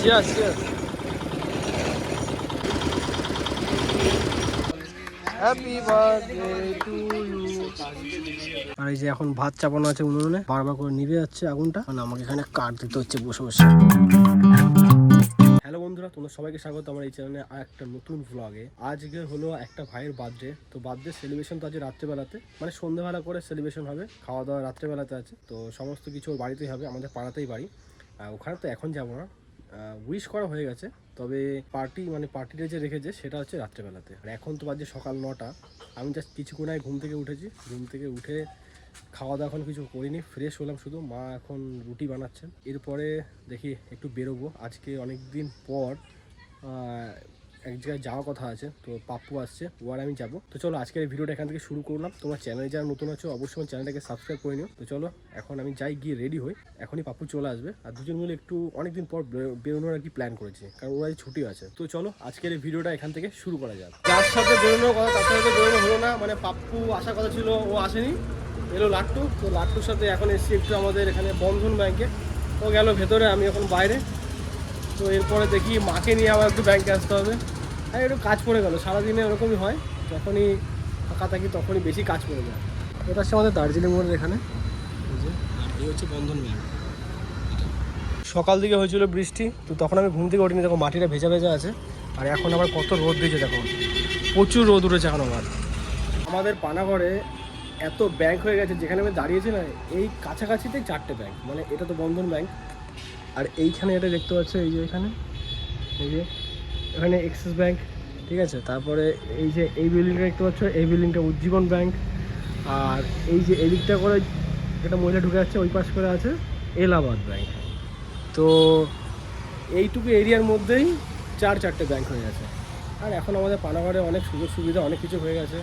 Cheers, cheers. Happy birthday to you. আর এই যে এখন ভাত চাপানো আছে উনুনে, বারবার করে নিভে যাচ্ছে আগুনটা, মানে আমাকে এখানে কাঠ দিতে হচ্ছে বসে বসে। হ্যালো বন্ধুরা, তোমরা সবাইকে স্বাগত আমার এই চ্যানেলে আর একটা নতুন ভ্লগে। আজকে হলো একটা ভাইয়ের বার্থডে, তো বার্থডে সেলিব্রেশন তো আজ রাত্রেবেলাতে, মানে সন্ধ্যেবেলা করে সেলিব্রেশন হবে, খাওয়া দাওয়া রাত্রেবেলাতে আছে। তো সমস্ত কিছু ওর বাড়িতেই হবে, আমাদের পাড়াতেই বাড়ি। ওখানে তো এখন যাবো না, উইশ করা হয়ে গেছে, তবে পার্টিটা যে রেখেছে সেটা হচ্ছে রাত্রেবেলাতে। আর এখন তো বাজে সকাল 9টা। আমি জাস্ট কিছুক্ষণ আগে ঘুম থেকে উঠেছি, ঘুম থেকে উঠে খাওয়া দাওয়া এখন কিছু করিনি, ফ্রেশ হলাম শুধু। মা এখন রুটি বানাচ্ছেন, এরপরে দেখি একটু বেরোবো। আজকে অনেক দিন পর এক জায়গায় যাওয়ার কথা আছে, তো পাপ্পু আসছে, ও আর আমি যাবো। তো চলো আজকের এই ভিডিওটা এখান থেকে শুরু করলাম। তোমার চ্যানেলে যারা নতুন আছো অবশ্যই আমার চ্যানেলটাকে সাবস্ক্রাইব করে নিও। তো চলো এখন আমি যাই, গিয়ে রেডি হই, এখনই পাপ্পু চলে আসবে। আর দুজন মিলে একটু অনেকদিন পর বেরোনোর আর কি প্ল্যান করেছি, কারণ ওরা ছুটি আছে। তো চলো আজকের এই ভিডিওটা এখান থেকে শুরু করা যাক। যার সাথে বেরোনোর কথা তার সাথে বেরোনো হলো না, মানে পাপ্পু আসার কথা ছিল, ও আসেনি, এলো লাট্টু। তো লাট্টুর সাথে এখন এসেছি একটু আমাদের এখানে বন্ধন ব্যাংকে। ও গেল ভেতরে, আমি এখন বাইরে। তো এরপরে দেখি মাকে নিয়ে আবার একটু ব্যাংকে আসতে হবে। আর একটু কাজ পড়ে গেলো, সারাদিনে ওরকমই হয়, যখনই ফাঁকা থাকি তখনই বেশি কাজ পড়ে যায়। এটা হচ্ছে আমাদের দার্জিলিং মোড়ের এখানে, আর এই হচ্ছে বন্ধন ব্যাংক। সকাল দিকে হয়েছিল বৃষ্টি, তো তখন আমি ঘুম থেকে উঠিনি, দেখো মাটিটা ভেজা ভেজা আছে। আর এখন আবার কত রোদ দিয়েছে দেখো, প্রচুর রোদ উঠেছে এখন আবার। আমাদের পানাগড়ে এত ব্যাংক হয়ে গেছে, যেখানে আমি দাঁড়িয়েছি না, এই কাছাকাছিতে 4টে ব্যাংক, মানে এটা তো বন্ধন ব্যাংক। আর এইখানে এটা দেখতে পাচ্ছ, এই যে এখানে, এই যে এখানে এক্সিস ব্যাংক, ঠিক আছে। তারপরে এই যে এই বিল্ডিংটা দেখতে পাচ্ছ, এই বিল্ডিংটা উজ্জীবন ব্যাংক। আর এই যে এদিকটা করে একটা মহিলা ঢুকে যাচ্ছে, ওই পাশ করে আছে এলাহাবাদ ব্যাংক। তো এইটুকু এরিয়ার মধ্যেই 4টে ব্যাংক হয়ে গেছে। আর এখন আমাদের পানাগড়ে অনেক সুযোগ সুবিধা, অনেক কিছু হয়ে গেছে,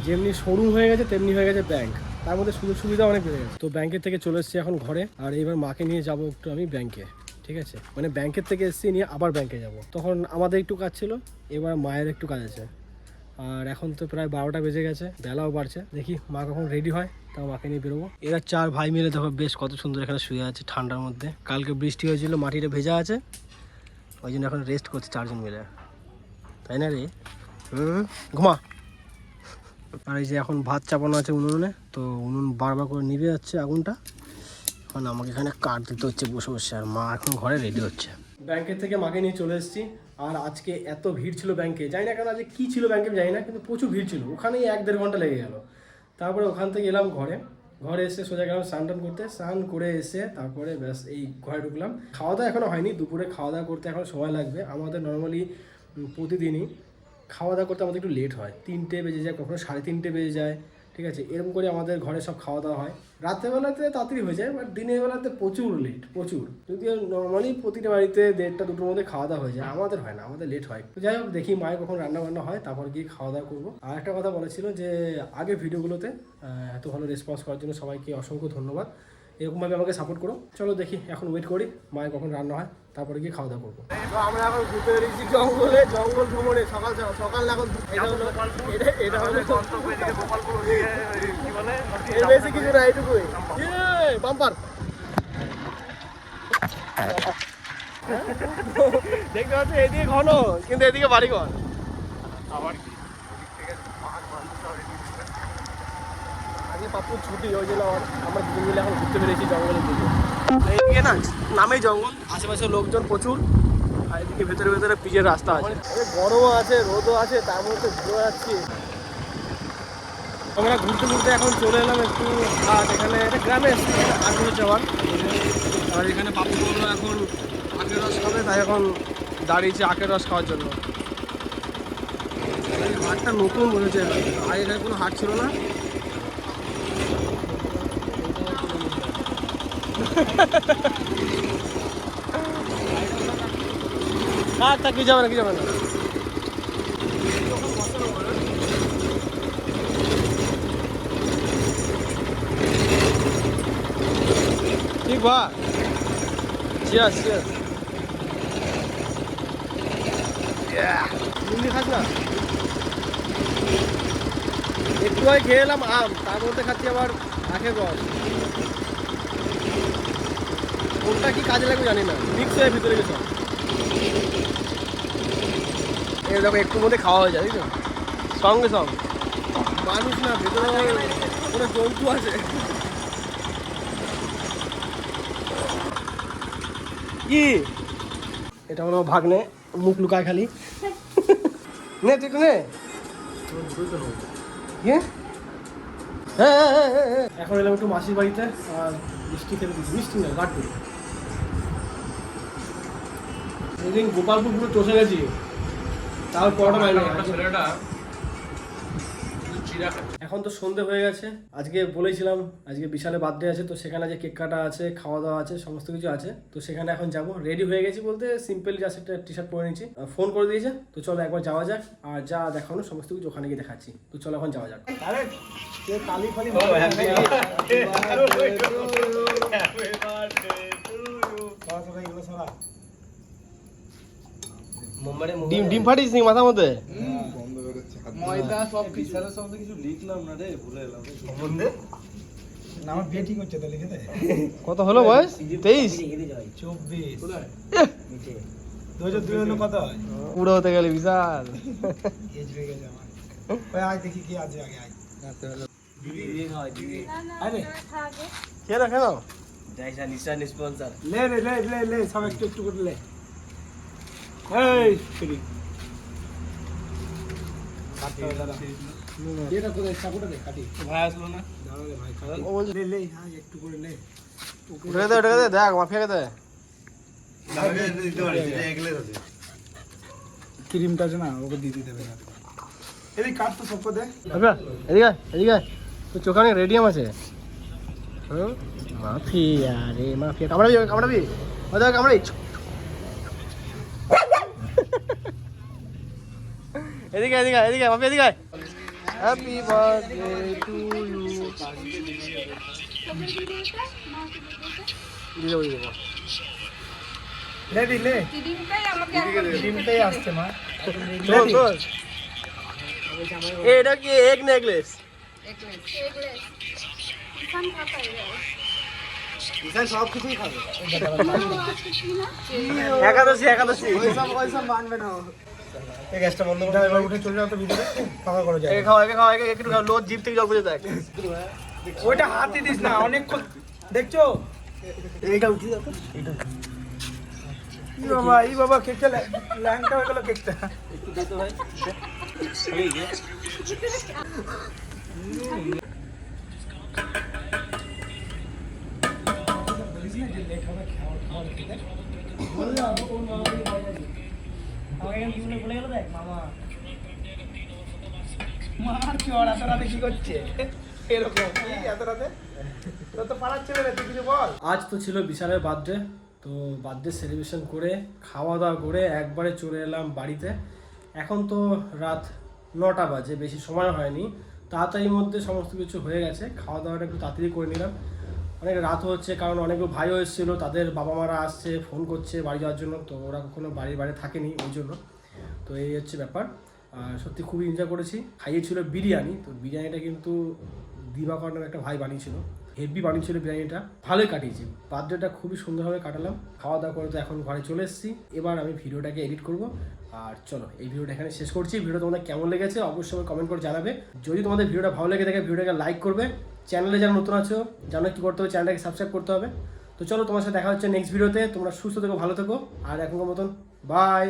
যেমনি শোরুম হয়ে গেছে তেমনি হয়ে গেছে ব্যাংক, তার মধ্যে সুযোগ সুবিধা অনেক বেড়ে গেছে। তো ব্যাংকের থেকে চলে এসেছি এখন ঘরে, আর এবার মাকে নিয়ে যাবো একটু আমি ব্যাংকে, ঠিক আছে। মানে ব্যাংকের থেকে এসেছি, নিয়ে আবার ব্যাংকে যাব। তখন আমাদের একটু কাজ ছিল, এবার মায়ের একটু কাজ আছে। আর এখন তো প্রায় 12টা বেজে গেছে, বেলাও বাড়ছে, দেখি মা কখন রেডি হয়, তাও মাকে নিয়ে বেরোবো। এরা 4 ভাই মিলে দেখো বেশ কত সুন্দর এখানে শুয়ে আছে ঠান্ডার মধ্যে। কালকে বৃষ্টি হয়েছিল, মাটিটা ভেজা আছে, ওই জন্য এখন রেস্ট করছে 4জন মিলে, তাই না রে? ঘুমা। আর এই যে এখন ভাত চাপানো আছে উনুনে, তো উনুন বারবার করে নিভে যাচ্ছে আগুনটা, এখন আমাকে এখানে কাঠ দিতে হচ্ছে বসে বসে। আর মা এখন ঘরে রেডি হচ্ছে। ব্যাংকের থেকে মাকে নিয়ে চলে এসেছি। আর আজকে এত ভিড় ছিল ব্যাংকে, জানি না কেন আজকে কী ছিল ব্যাংকে জানি না, কিন্তু প্রচুর ভিড় ছিল, ওখানেই 1-1.5 ঘন্টা লেগে গেল। তারপরে ওখান থেকে এলাম ঘরে এসে সোজা গেলাম স্নান টান করতে, স্নান করে এসে তারপরে ব্যাস এই ঘরে ঢুকলাম। খাওয়া দাওয়া এখনও হয়নি, দুপুরে খাওয়া দাওয়া করতে এখন সময় লাগবে। আমাদের নর্মালি প্রতিদিনই খাওয়া দাওয়া করতে আমাদের একটু লেট হয়, 3টে বেজে যায়, কখনো 3:30 বেজে যায়, ঠিক আছে। এরকম করে আমাদের ঘরে সব খাওয়া দাওয়া হয়। রাত্রেবেলাতে তাড়াতাড়ি হয়ে যায়, বাট দিনের বেলাতে প্রচুর লেট, প্রচুর। যদিও নর্মালি প্রতিটা বাড়িতে 1:30-2টোর মধ্যে খাওয়া দাওয়া হয়ে যায়, আমাদের হয় না, আমাদের লেট হয়। তো যাই হোক, দেখি মায়ের কখন রান্না বান্না হয়, তারপর গিয়ে খাওয়া দাওয়া করবো। আর একটা কথা বলেছিল যে আগের ভিডিওগুলোতে এত ভালো রেসপন্স করার জন্য সবাইকে অসংখ্য ধন্যবাদ, এরকমভাবে আমাকে সাপোর্ট করো। চলো দেখি এখন ওয়েট করি মায়ের কখন রান্না হয়, তারপরে গিয়ে খাওয়া দাওয়া করবো। আমরা এখন ঘুরতে বেরিয়েছি জঙ্গলে, জঙ্গল ভ্রমণে। সকাল এখন এটা হলো বেশি কিছু না, এইটুকুই বাম্পার। দেখতে পাচ্ছি এদিকে ঘন, কিন্তু এদিকে বাড়িঘর। আজকে পাপ্পুর ছুটি, ওই জন্য আমরা দুজন মিলে এখন ঘুরতে বেরিয়েছি জঙ্গলের দিকে। এইদিকে না নামেই জঙ্গল, আশেপাশে লোকজন প্রচুর, আর এদিকে ভেতরে ভেতরে পিচের রাস্তা আছে। গরমও আছে, রোদও আছে, তার মধ্যে ঘুরে যাচ্ছি। আমরা ঘুরতে ঘুরতে এখন চলে এলাম একটু হাট, এখানে একটা গ্রামে এসেছি, হাট হচ্ছে আবার। আর এখানে পাপ্পু বললো এখন আখের রস খাবে, তাই এখন দাঁড়িয়েছি আখের রস খাওয়ার জন্য। এই হাটটা নতুন বলেছে, আগে এখানে কোনো হাট ছিল না। তা কি যাবে না, কি যাবে না। ঠিক বা চিয়ার্স চিয়ার্স। মুন্ডি খাস না? একটু আগে খেয়ে এলাম আম, তার মধ্যে খাচ্ছি আবার আখের রস। কোনটা কি কাজে লাগবে জানি না, মিক্স হয়ে ভিতরে গেছে। এরকম একটু মধ্যে খাওয়া হয়ে যায়, তাই তো? সঙ্গে সঙ্গে মানুষ না, ভেতরে কোনো জন্তু আছে। কি এটা হলো ভাগ্নে, মুখ লুকায় খালি। নে তুই একটু নে। এখন এলাম একটু মাসির বাড়িতে, আর মিষ্টি খেতে দিচ্ছি। মিষ্টি না, লাড্ডু। সেদিন গোপালপুর পুরো চষে গেছি, তাও পরোটা পাই না। এখন তো সন্ধে হয়ে গেছে। আজকে বলেছিলাম আজকে বিশালে বার্থডে আছে, তো সেখানে যে কেক কাটা আছে, খাওয়া দাওয়া আছে, সমস্ত কিছু আছে। তো সেখানে এখন যাব। রেডি হয়ে গেছি বলতে সিম্পল জাস্ট একটা টি শার্ট পরে নিয়েছি। ফোন করে দিয়েছে, তো চলো একবার যাওয়া যাক। আর যা দেখানো সমস্ত কিছু ওখানে গিয়ে দেখাচ্ছি। তো চলো এখন যাওয়া যাক। ডিম ডিম ফাটিস নি মাথার মধ্যে? ময়দা সব কিছু লিখলাম না রে, ভুলে গেলাম সম্বন্ধে। না আমার বিয়ে ঠিক হচ্ছে তো লিখে দে। কত হলো বয়স? 23 24 2002 হলো কত হয়? পুরো হতে গেলে বিশাল এজ হয়ে গেছে আমার। ওই আয় দেখি কি আছে, আগে আয় রাতে হলো দিদি হয় দিদি। আরে কেন কেন জায়সা নিশান স্পন্সর লে রে লে লে লে সব একটু একটু করে লে। এই ফ্রি এটা করে চাকুটা দে কাটি। ভাই আসলো না, দাঁড়া রে ভাই খাওয়া। ও বল লে লে, হ্যাঁ একটু করে লে। উঠে দে দেখ মাফিয়া দে। ক্রিমটা আছে না, ওকে দিয়ে দিতে হবে না। এদিকে কাট তো সবকো দে। এদিকে এদিকে তো চোখানে রেডিয়াম আছে। মাফিয়া রে মাফিয়া। কামড়াবি ও দেখ কামড়াই। এদিকে এদিকে এদিকে মাফিয়া এদিকে। Happy birthday to you. লে দি লে, ক্রিমটাই আসছে মা। চল চল। এটা কি এক নেকলেস? বিশাল সব কিছুই খাবে। একাদশী একাদশী। ওইসব মানবে না। এই গ্যাসটা বন্ধ করে এবার উঠে চলে যাও তো ভিতরে, পাকা করো যায়। একে খাও একটু খাও। লোদ জিভ থেকে জল পড়ে দেখ। ওইটা হাতই দিস না, অনেকক্ষণ দেখছো। এইটা উঠি যাও তো। এই বাবা কেকটা ল্যাংটা হয়ে গেল কেকটা। একটু দে তো ভাই। কি করছে এরকম এত রাতে? তো পাড়ার ছেলে রে, তুই কিছু বল। আজ তো ছিল বিশালের বার্থডে, তো বার্থডে সেলিব্রেশন করে খাওয়া দাওয়া করে একবারে চলে এলাম বাড়িতে। এখন তো রাত 9টা বাজে, বেশি সময় হয়নি। তাড়াতাড়ির মধ্যে সমস্ত কিছু হয়ে গেছে। খাওয়া দাওয়াটা একটু তাড়াতাড়ি করে নিলাম। অনেক রাত হচ্ছে, কারণ অনেকগুলো ভাইও এসেছিলো, তাদের বাবা মারা আসছে, ফোন করছে বাড়ি যাওয়ার জন্য। তো ওরা কখনো বাইরে থাকেনি ওই জন্য। তো এই হচ্ছে ব্যাপার। সত্যি খুবই এনজয় করেছি। খাইয়েছিল বিরিয়ানি, তো বিরিয়ানিটা কিন্তু দিবাকর নামে একটা ভাই বানিয়েছিল। হেভি বানিয়েছিল বিরিয়ানিটা, ভালোই কাটিয়েছি। বার্থডেটা খুবই সুন্দরভাবে কাটালাম। খাওয়া দাওয়া করে তো এখন ঘরে চলে এসেছি। এবার আমি ভিডিওটাকে এডিট করব। আর চলো এই ভিডিওটা এখানে শেষ করছি। ভিডিও তোমাদের কেমন লেগেছে অবশ্যই কমেন্ট করে জানাবে। যদি তোমাদের ভিডিওটা ভালো লেগে থাকে ভিডিওটাকে লাইক করবে। চ্যানেলে যারা নতুন আছো জানো কী করতে হবে, চ্যানেলটাকে সাবস্ক্রাইব করতে হবে। তো চলো তোমার সাথে দেখা হচ্ছে নেক্সট ভিডিওতে। তোমরা সুস্থ থেকো, ভালো থেকো। আর এখনকার মতন বাই।